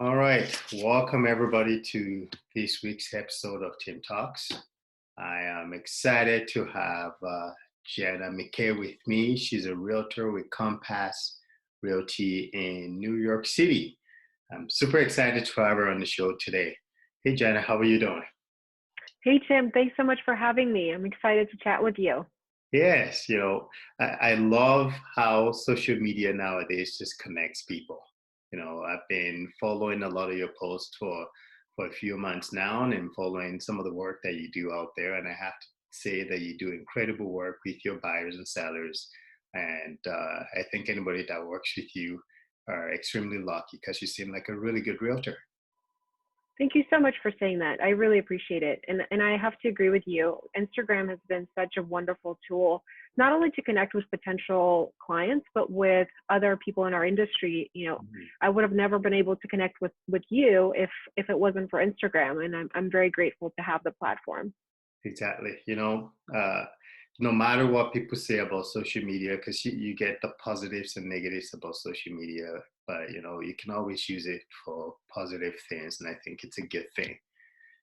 All right, welcome everybody to this week's episode of Team Talks. I am excited to have Jenna McKay with me. She's a realtor with Compass Realty in New York City. I'm super excited to have her on the show today. Hey Jenna, how are you doing? Hey, Tim, thanks so much for having me. I'm excited to chat with you. Yes, I love how social media nowadays just connects people. I've been following a lot of your posts for a few months now and following some of the work that you do out there. And I have to say that you do incredible work with your buyers and sellers. And I think anybody that works with you are extremely lucky because you seem like a really good realtor. Thank you so much for saying that. I really appreciate it. And I have to agree with you. Instagram has been such a wonderful tool, not only to connect with potential clients, but with other people in our industry. Mhm. I would have never been able to connect with you if it wasn't for Instagram. And I'm very grateful to have the platform. Exactly. No matter what people say about social media, because you get the positives and negatives about social media, but you can always use it for positive things, and I think it's a good thing.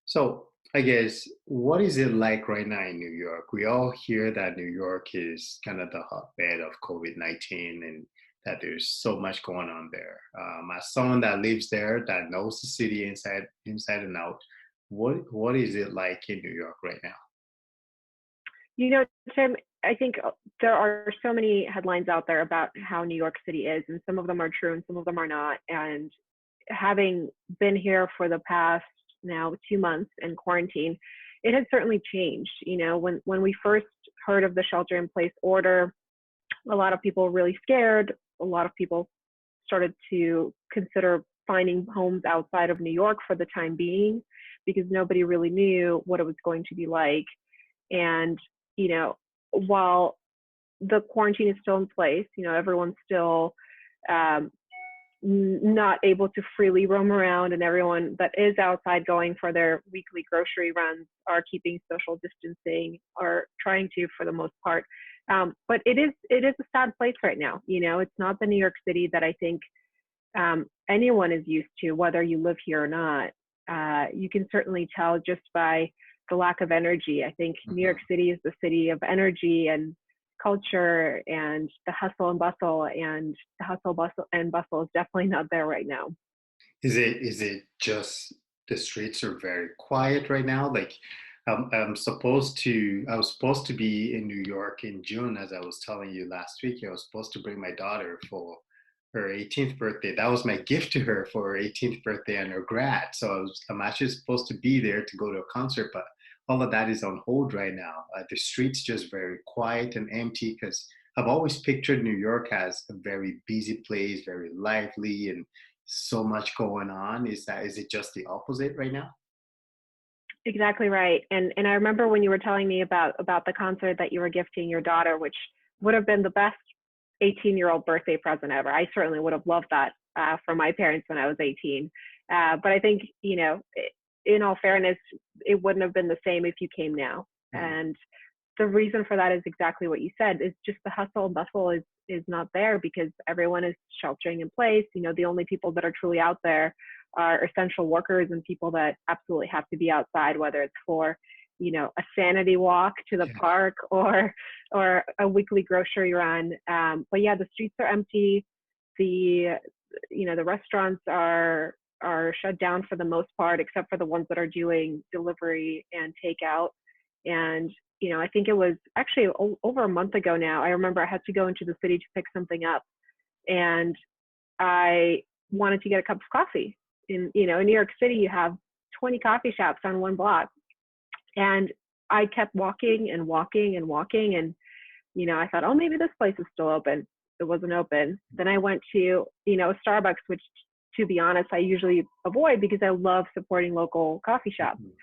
So, I guess, what is it like right now in New York? We all hear that New York is kind of the hotbed of COVID-19 and that there's so much going on there. As someone that lives there, that knows the city inside and out, what is it like in New York right now? You know, Tim, I think there are so many headlines out there about how New York City is, and some of them are true and some of them are not. And having been here for the past now 2 months in quarantine, it has certainly changed. When we first heard of the shelter in place order, a lot of people were really scared. A lot of people started to consider finding homes outside of New York for the time being because nobody really knew what it was going to be like. And, you know, while the quarantine is still in place, everyone's still um, not able to freely roam around, and everyone that is outside going for their weekly grocery runs are keeping social distancing or trying to for the most part. But it is a sad place right now. It's not the New York City that I think anyone is used to, whether you live here or not. You can certainly tell just by the lack of energy. I think New York Mhm. City is the city of energy and culture and the hustle and bustle, and the hustle bustle and bustle is definitely not there right now. Is it just the streets are very quiet right now? Like, I was supposed to be in New York in June, as I was telling you last week. I was supposed to bring my daughter for her 18th birthday. That was my gift to her for her 18th birthday and her grad. So I'm actually supposed to be there to go to a concert, but all of that is on hold right now. The streets just very quiet and empty because I've always pictured New York as a very busy place, very lively, and so much going on. Is it just the opposite right now? Exactly right. And I remember when you were telling me about the concert that you were gifting your daughter, which would have been the best 18-year-old birthday present ever. I certainly would have loved that from my parents when I was 18. But I think, in all fairness, it wouldn't have been the same if you came now. Mhm. And the reason for that is exactly what you said. Is just the hustle and bustle is not there because everyone is sheltering in place. The only people that are truly out there are essential workers and people that absolutely have to be outside, whether it's for a sanity walk to the Yeah. park or a weekly grocery run. But yeah, the streets are empty. The restaurants are shut down for the most part, except for the ones that are doing delivery and takeout. And I think it was actually over a month ago now. I remember I had to go into the city to pick something up, and I wanted to get a cup of coffee. In New York City, you have 20 coffee shops on one block, and I kept walking and walking and walking, and I thought, oh, maybe this place is still open. It wasn't open. Then I went to a Starbucks, which, to be honest, I usually avoid because I love supporting local coffee shops. Mhm.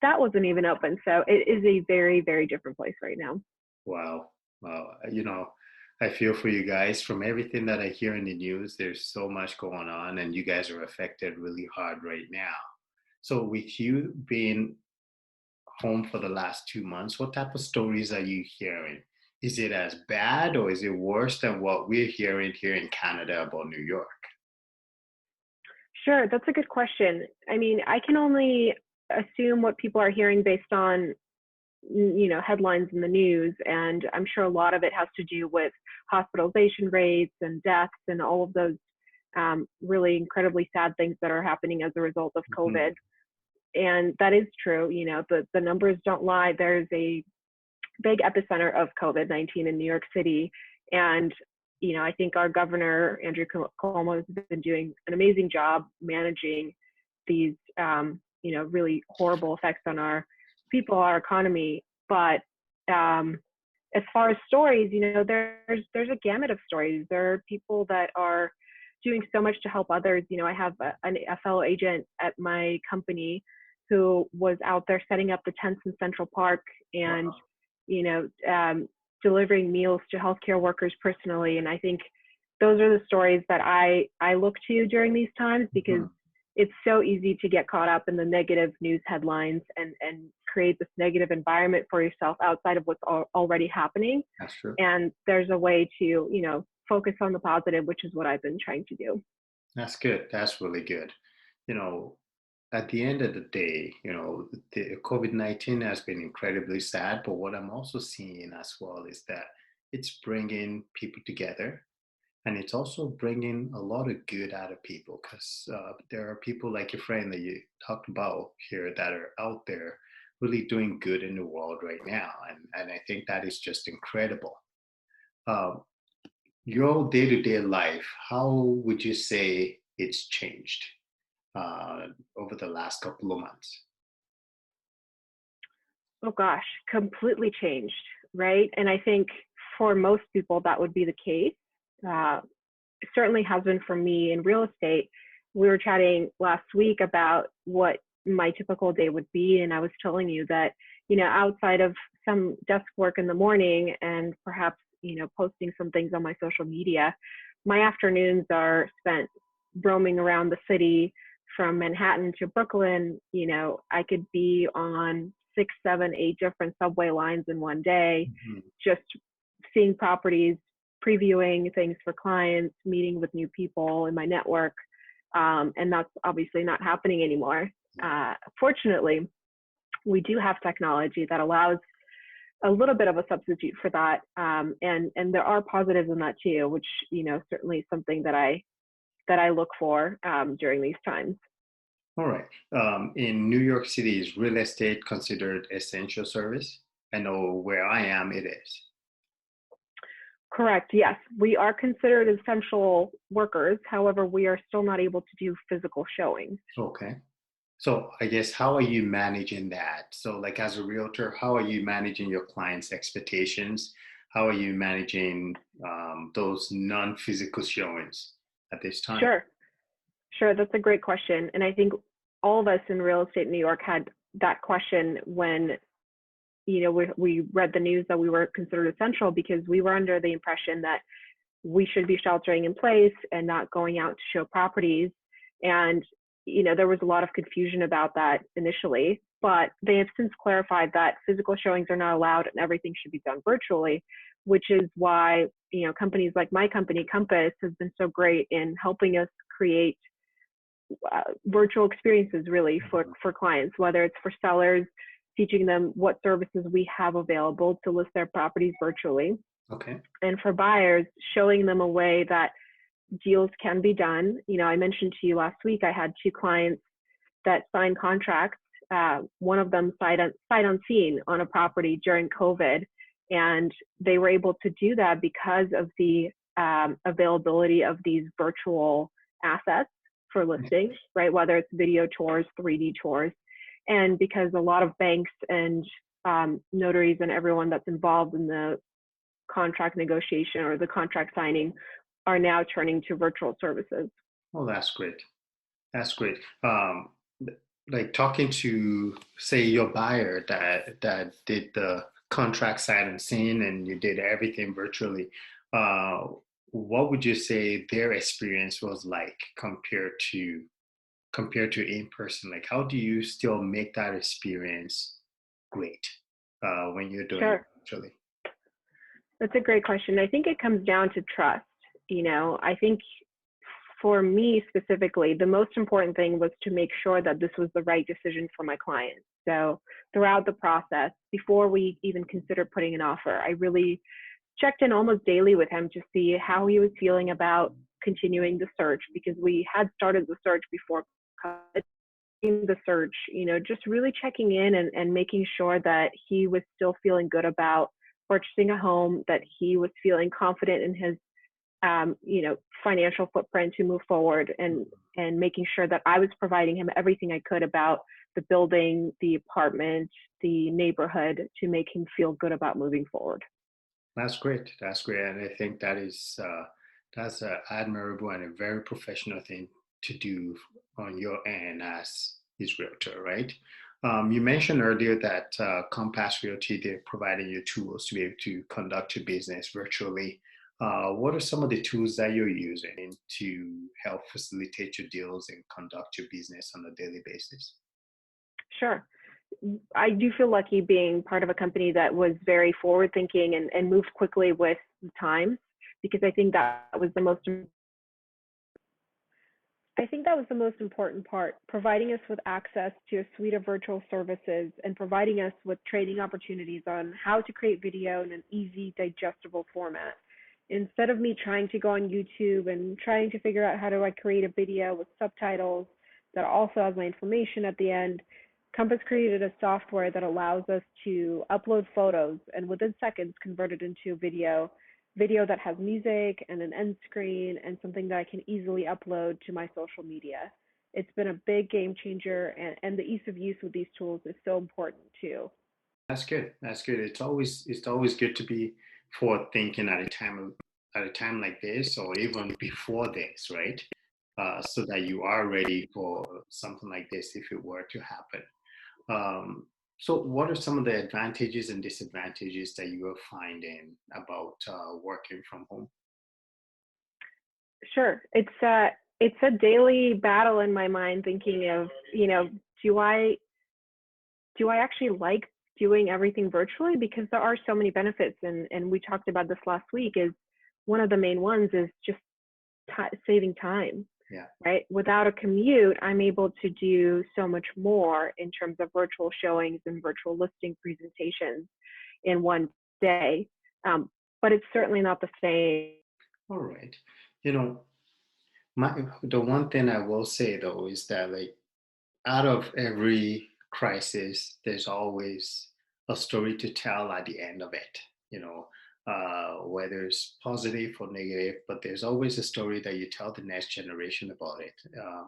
That wasn't even open. So it is a very, very different place right now. Wow. Wow. I feel for you guys. From everything that I hear in the news, there's so much going on, and you guys are affected really hard right now. So, with you being home for the last 2 months, what type of stories are you hearing? Is it as bad or is it worse than what we're hearing here in Canada about New York? Sure, that's a good question. I mean, I can only assume what people are hearing based on headlines in the news, and I'm sure a lot of it has to do with hospitalization rates and deaths and all of those really incredibly sad things that are happening as a result of Hmm. COVID. And that is true. The numbers don't lie. There's a big epicenter of COVID-19 in New York City. And, I think our governor, Andrew Cuomo, has been doing an amazing job managing these, really horrible effects on our people, our economy. But as far as stories, there's a gamut of stories. There are people that are doing so much to help others. I have a fellow agent at my company who was out there setting up the tents in Central Park and Wow. you know, um, delivering meals to healthcare workers personally. And I think those are the stories that I look to during these times, because Mhm. it's so easy to get caught up in the negative news headlines and create this negative environment for yourself outside of what's already happening. That's true. And there's a way to, focus on the positive, which is what I've been trying to do. That's good. That's really good. You know, at the end of the day, the COVID-19 has been incredibly sad, but what I'm also seeing as well is that it's bringing people together, and it's also bringing a lot of good out of people, because there are people like your friend that you talked about here that are out there really doing good in the world right now. And I think that is just incredible. Um, your day-to-day life, how would you say it's changed uh, over the last couple of months? Oh gosh, completely changed, right? And I think for most people that would be the case. Uh, Certainly has been for me in real estate. We were chatting last week about what my typical day would be, and I was telling you that, outside of some desk work in the morning and perhaps, posting some things on my social media, my afternoons are spent roaming around the city from Manhattan to Brooklyn. I could be on 6, 7, 8 different subway lines in one day, Mhm. just seeing properties, previewing things for clients, meeting with new people in my network. And that's obviously not happening anymore. Fortunately, we do have technology that allows a little bit of a substitute for that. And there are positives in that too, which, certainly is something that I look for during these times. All right. In New York City, is real estate considered essential service? I know where I am, it is. Correct. Yes, we are considered essential workers. However, we are still not able to do physical showings. Okay. So I guess, how are you managing that? So like, as a realtor, how are you managing your clients' expectations? How are you managing those non-physical showings at this time? Sure. Sure, that's a great question. And I think all of us in real estate in New York had that question when, we read the news that we were considered essential, because we were under the impression that we should be sheltering in place and not going out to show properties. And, there was a lot of confusion about that initially, but they have since clarified that physical showings are not allowed and everything should be done virtually, which is why, companies like my company, Compass, has been so great in helping us create virtual experiences really for clients, whether it's for sellers, teaching them what services we have available to list their properties virtually, Okay. and for buyers, showing them a way that deals can be done. I mentioned to you last week, I had 2 clients that signed contracts. One of them sight unseen on a property during COVID, and they were able to do that because of the availability of these virtual assets for listings, right? Whether it's video tours, 3D tours, and because a lot of banks and notaries and everyone that's involved in the contract negotiation or the contract signing are now turning to virtual services. Oh, that's great. That's great. Like, talking to, say, your buyer that did the contract side and scene, and you did everything virtually. Uh, what would you say their experience was like compared to in person? Like, how do you still make that experience great when you're doing it Sure. virtually? That's a great question. I think it comes down to trust. I think for me specifically, the most important thing was to make sure that this was the right decision for my client. So throughout the process, before we even considered putting an offer, I really checked in almost daily with him to see how he was feeling about continuing the search, because we had started the search before the search, just really checking in and making sure that he was still feeling good about purchasing a home, that he was feeling confident in his financial footprint to move forward, and making sure that I was providing him everything I could about the building, the apartment, the neighborhood, to make him feel good about moving forward. That's great. That's great. And I think that's admirable and a very professional thing to do on your end as his realtor, right? You mentioned earlier that Compass Realty, they're providing you tools to be able to conduct your business virtually. What are some of the tools that you're using to help facilitate your deals and conduct your business on a daily basis? Sure. I do feel lucky being part of a company that was very forward thinking and moved quickly with the times, because I think that was the most important part, providing us with access to a suite of virtual services and providing us with training opportunities on how to create video in an easy, digestible format. Instead of me trying to go on YouTube and trying to figure out how do I create a video with subtitles that also has my information at the end, Compass created a software that allows us to upload photos and within seconds convert it into a video that has music and an end screen and something that I can easily upload to my social media. It's been a big game changer, and the ease of use with these tools is so important too. That's good. That's good. It's always good to be forward thinking at a time like this, or even before this, right? So that you are ready for something like this if it were to happen. Um, so, what are some of the advantages and disadvantages that you are finding about working from home? Sure. It's a daily battle in my mind, thinking of, do I actually like doing everything virtually? Because there are so many benefits, and we talked about this last week. Is one of the main ones is just saving time, Yeah, right? Without a commute, I'm able to do so much more in terms of virtual showings and virtual listing presentations in one day. Um, but it's certainly not the same. all right. You know, the one thing I will say though is that like out of every crisis, there's always a story to tell at the end of it, whether it's positive or negative, but there's always a story that you tell the next generation about it.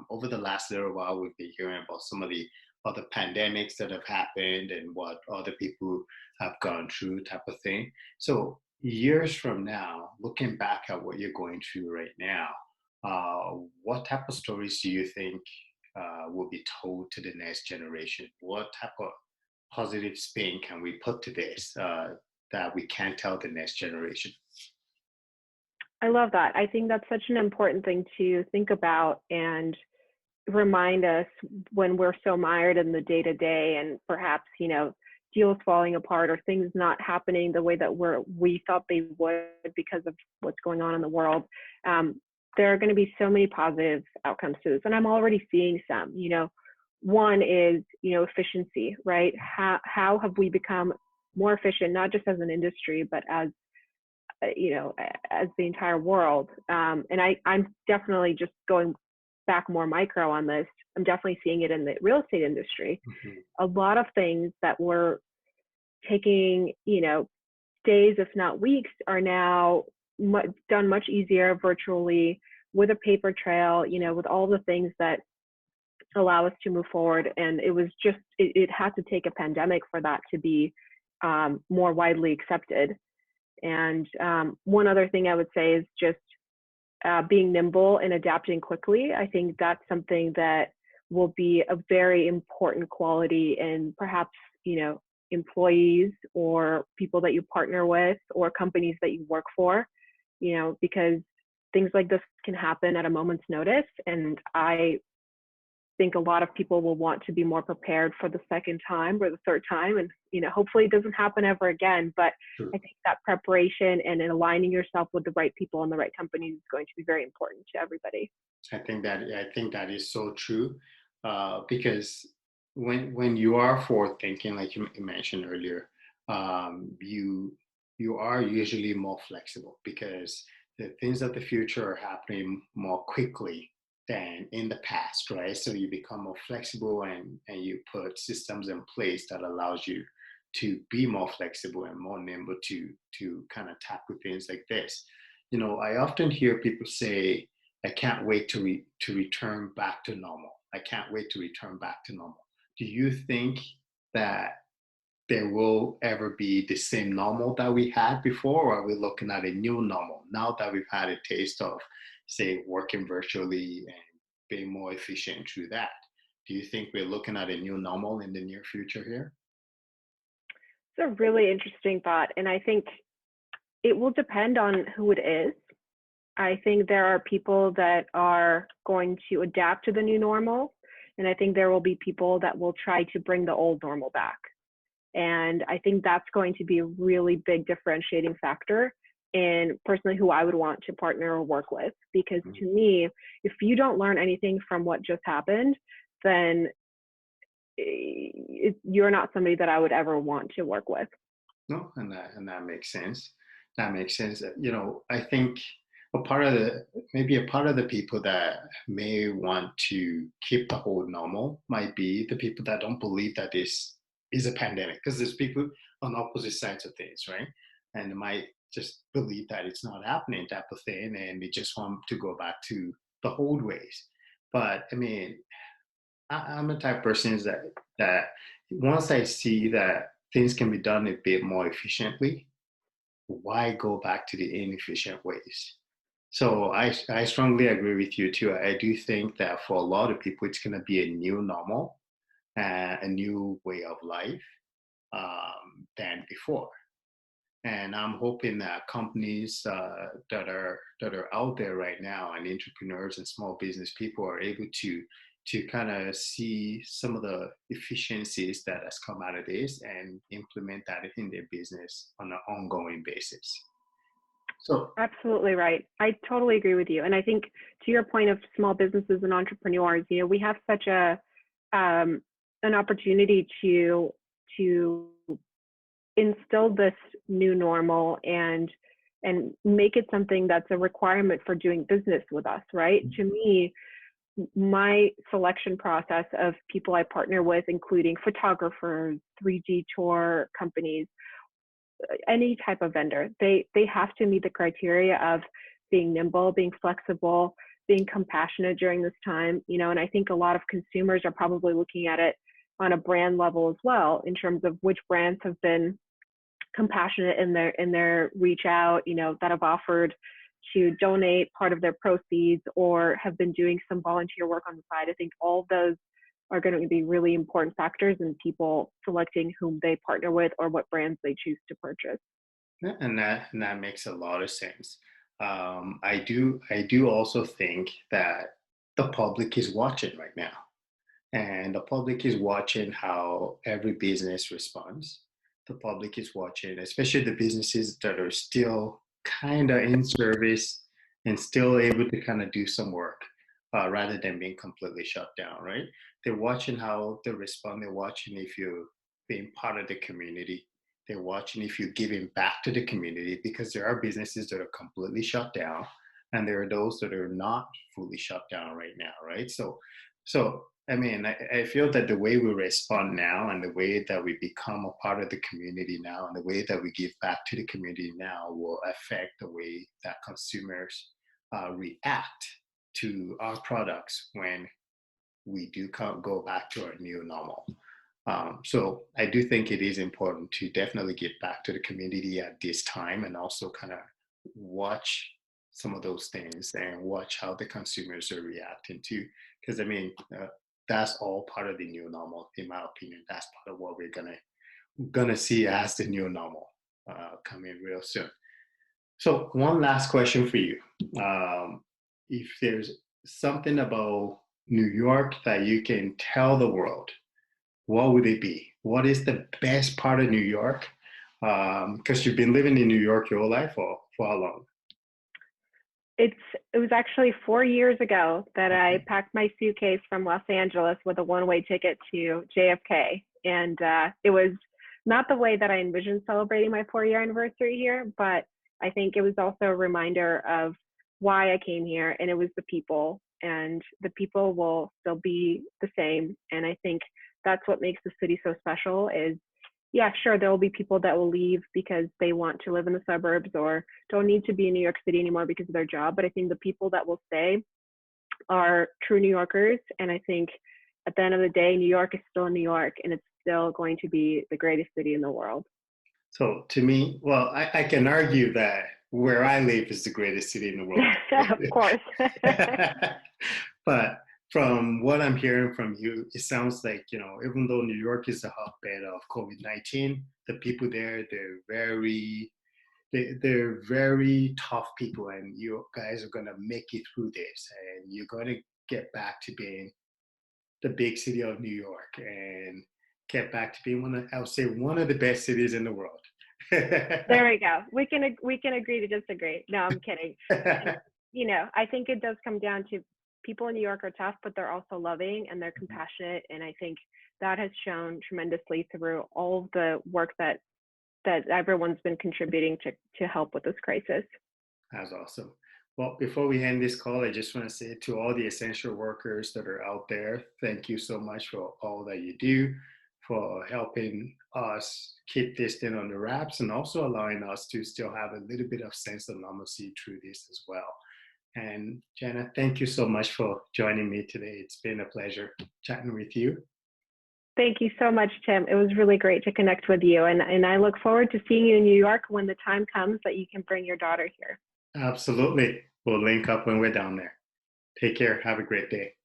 Over the last little while, we've been hearing about some of the other pandemics that have happened and what other people have gone through, type of thing. So, years from now, looking back at what you're going through right now, what type of stories do you think will be told to the next generation? What type of positive spin can we put to this that we can tell the next generation? I love that. I think that's such an important thing to think about and remind us when we're so mired in the day to day, and perhaps, deals falling apart or things not happening the way that we thought they would because of what's going on in the world. There are going to be so many positive outcomes to this, and I'm already seeing some. One is, efficiency, right? How have we become more efficient, not just as an industry, but as as the entire world. And I'm definitely just going back more micro on this. I'm definitely seeing it in the real estate industry. Mhm. A lot of things that were taking, days, if not weeks, are now done much easier virtually with a paper trail, with all the things that allow us to move forward. And it was just, it had to take a pandemic for that to be more widely accepted. And one other thing I would say is just being nimble and adapting quickly. I think that's something that will be a very important quality in perhaps, employees or people that you partner with or companies that you work for, because things like this can happen at a moment's notice. And I think a lot of people will want to be more prepared for the second time or the third time. And, hopefully it doesn't happen ever again. But True. I think that preparation and aligning yourself with the right people and the right companies is going to be very important to everybody. I think that is so true, because when you are forward thinking, like you mentioned earlier, you are usually more flexible because the things of the future are happening more quickly than in the past, right? So you become more flexible, and you put systems in place that allows you to be more flexible and more nimble to kind of tackle things like this. I often hear people say, I can't wait to return back to normal. I can't wait to return back to normal. Do you think that there will ever be the same normal that we had before, or are we looking at a new normal now that we've had a taste of, say, working virtually and being more efficient through that? Do you think we're looking at a new normal in the near future here? It's a really interesting thought. And I think it will depend on who it is. I think there are people that are going to adapt to the new normal. And I think there will be people that will try to bring the old normal back. And I think that's going to be a really big differentiating factor in personally who I would want to partner or work with. Because to me, if you don't learn anything from what just happened, then you're not somebody that I would ever want to work with. No, and that makes sense. That makes sense. I think a part of the people that may want to keep the whole normal might be the people that don't believe that this is a pandemic, because there's people on opposite sides of things, right? And they might just believe that it's not happening, type of thing, and they just want to go back to the old ways. But I mean, I'm the type of person is that once I see that things can be done a bit more efficiently, why go back to the inefficient ways? So I strongly agree with you too. I do think that for a lot of people, it's going to be a new normal, a new way of life, than before. And I'm hoping that companies that are out there right now, and entrepreneurs and small business people, are able to kind of see some of the efficiencies that has come out of this and implement that in their business on an ongoing basis. So Absolutely right. I totally agree with you. And I think to your point of small businesses and entrepreneurs, we have such an opportunity to instill this new normal and make it something that's a requirement for doing business with us, right? To me, my selection process of people I partner with, including photographers, 3D tour companies, any type of vendor, they have to meet the criteria of being nimble, being flexible, being compassionate during this time, and I think a lot of consumers are probably looking at it on a brand level as well, in terms of which brands have been compassionate in their reach out, that have offered to donate part of their proceeds or have been doing some volunteer work on the side. I think all of those are going to be really important factors in people selecting whom they partner with or what brands they choose to purchase. yeah, and that makes a lot of sense. I do also think that the public is watching right now, and the public is watching how every business responds. The public is watching, especially the businesses that are still kind of in service and still able to kind of do some work, rather than being completely shut down, right? They're watching how they respond. They're watching if you're being part of the community. They're watching if you're giving back to the community, because there are businesses that are completely shut down, and there are those that are not fully shut down right now, right? So I mean, I feel that the way we respond now, and the way that we become a part of the community now, and the way that we give back to the community now, will affect the way that consumers react to our products when we do go back to our new normal. So I do think it is important to definitely give back to the community at this time, and also kind of watch some of those things and watch how the consumers are reacting to. Because I mean, that's all part of the new normal, in my opinion. That's part of what we're gonna see as the new normal, coming real soon. So one last question for you: if there's something about New York that you can tell the world, what would it be? What is the best part of New York? Because you've been living in New York your whole life, or for how long? It's it was actually 4 years ago that I Okay. packed my suitcase from Los Angeles with a one-way ticket to JFK, and it was not the way that I envisioned celebrating my 4 year anniversary here, but I think it was also a reminder of why I came here, and it was the people, and the people will still be the same, and I think that's what makes the city so special. Is yeah, sure, there will be people that will leave because they want to live in the suburbs or don't need to be in New York City anymore because of their job. But I think the people that will stay are true New Yorkers. And I think at the end of the day, New York is still New York and it's still going to be the greatest city in the world. So to me, well, I can argue that where I live is the greatest city in the world. Of course. But from what I'm hearing from you, it sounds like, even though New York is a hotbed of COVID-19, the people there, they're very tough people, and you guys are gonna make it through this, and you're gonna get back to being the big city of New York and get back to being I would say one of the best cities in the world. There we go. We can agree to disagree. No, I'm kidding. And I think it does come down to people in New York are tough, but they're also loving and they're compassionate. And I think that has shown tremendously through all of the work that everyone's been contributing to help with this crisis. That's awesome. Well, before we end this call, I just want to say to all the essential workers that are out there, thank you so much for all that you do, for helping us keep this thing on the wraps, and also allowing us to still have a little bit of sense of normalcy through this as well. And Jenna, thank you so much for joining me today. It's been a pleasure chatting with you. Thank you so much, Tim. It was really great to connect with you. And I look forward to seeing you in New York when the time comes that you can bring your daughter here. Absolutely. We'll link up when we're down there. Take care. Have a great day.